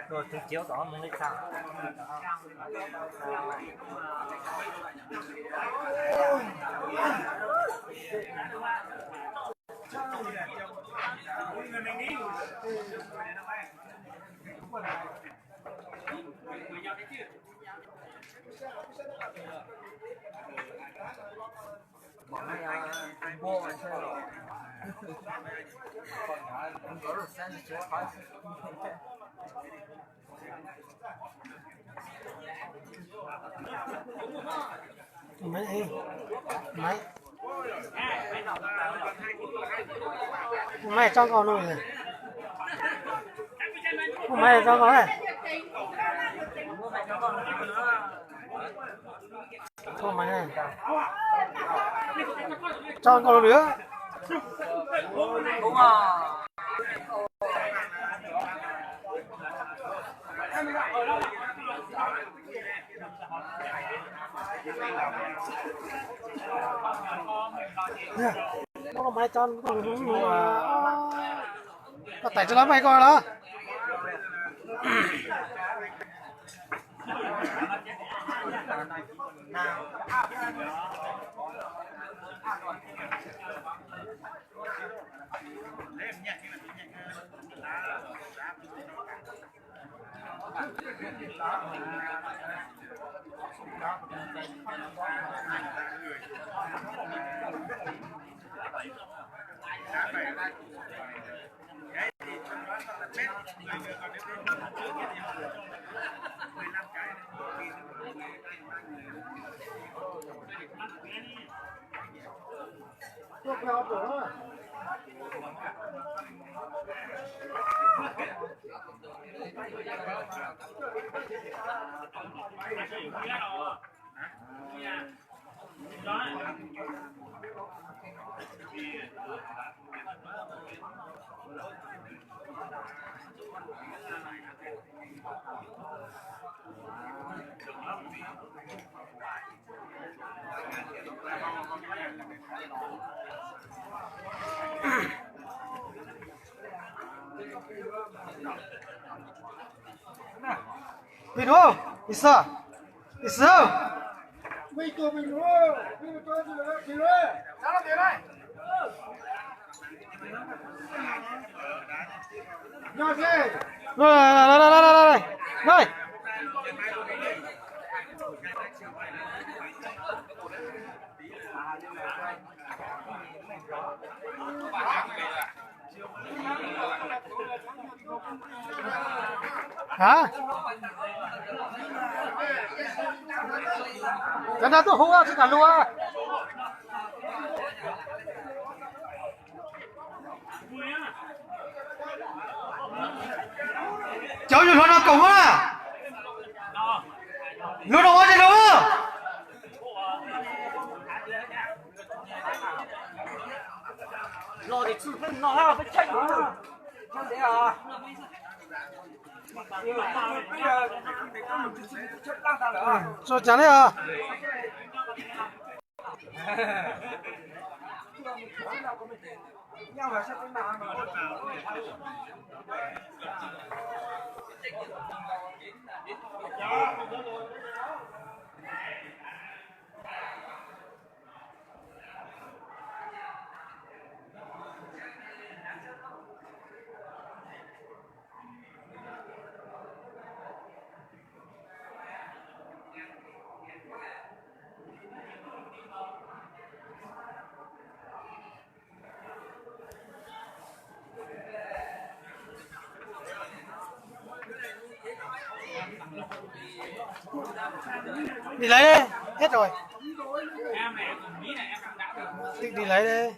Rồi tôi chiếu đó mình lấy sao. Bọn này vô mà chơi rồi. Còn có được xem thì chưa phải. Mấy mấy mày cho con rồi mày cho con này không mày này cho con nữa Đúng rồi. nó mày cho nó tẩy cho nó mày coi đó 민호 있어 Mico Minho, Minho todo de lá, Sao tiền đây? Nhỏ gì? đây hả? Cái nào tôi hú chứ cả lúa. Cháu như nó cổng á. Nó đâu có gì đâu. Rồi thì chụp lên nó là phải chạy nữa. Không thế à? Cho chán đấy à? Nhau là sao cái nào Đi lấy đi, hết rồi. Đi lấy đi.